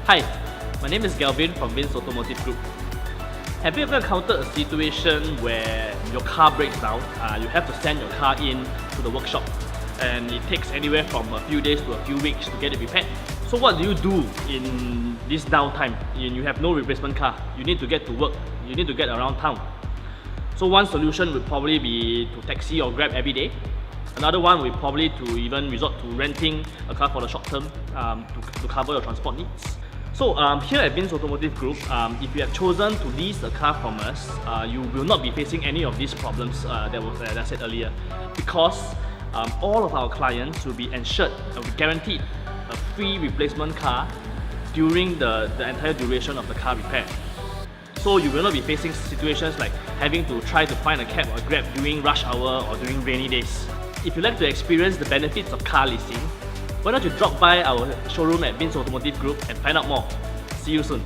Hi, my name is Galvin from VAuG Automotive Group. Have you ever encountered a situation where your car breaks down? You have to send your car in to the workshop and it takes anywhere from a few days to a few weeks to get it repaired. So what do you do in this downtime? You have no replacement car, you need to get to work, you need to get around town. So one solution would probably be to taxi or Grab every day. Another one would probably to even resort to renting a car for the short term to cover your transport needs. So here at VAuG Automotive Group, if you have chosen to lease a car from us, you will not be facing any of these problems that I said earlier, because all of our clients will be ensured, will be guaranteed a free replacement car during the entire duration of the car repair. So you will not be facing situations like having to try to find a cab or a Grab during rush hour or during rainy days. If you'd like to experience the benefits of car leasing, why don't you drop by our showroom at VAuG Automotive Group and find out more. See you soon.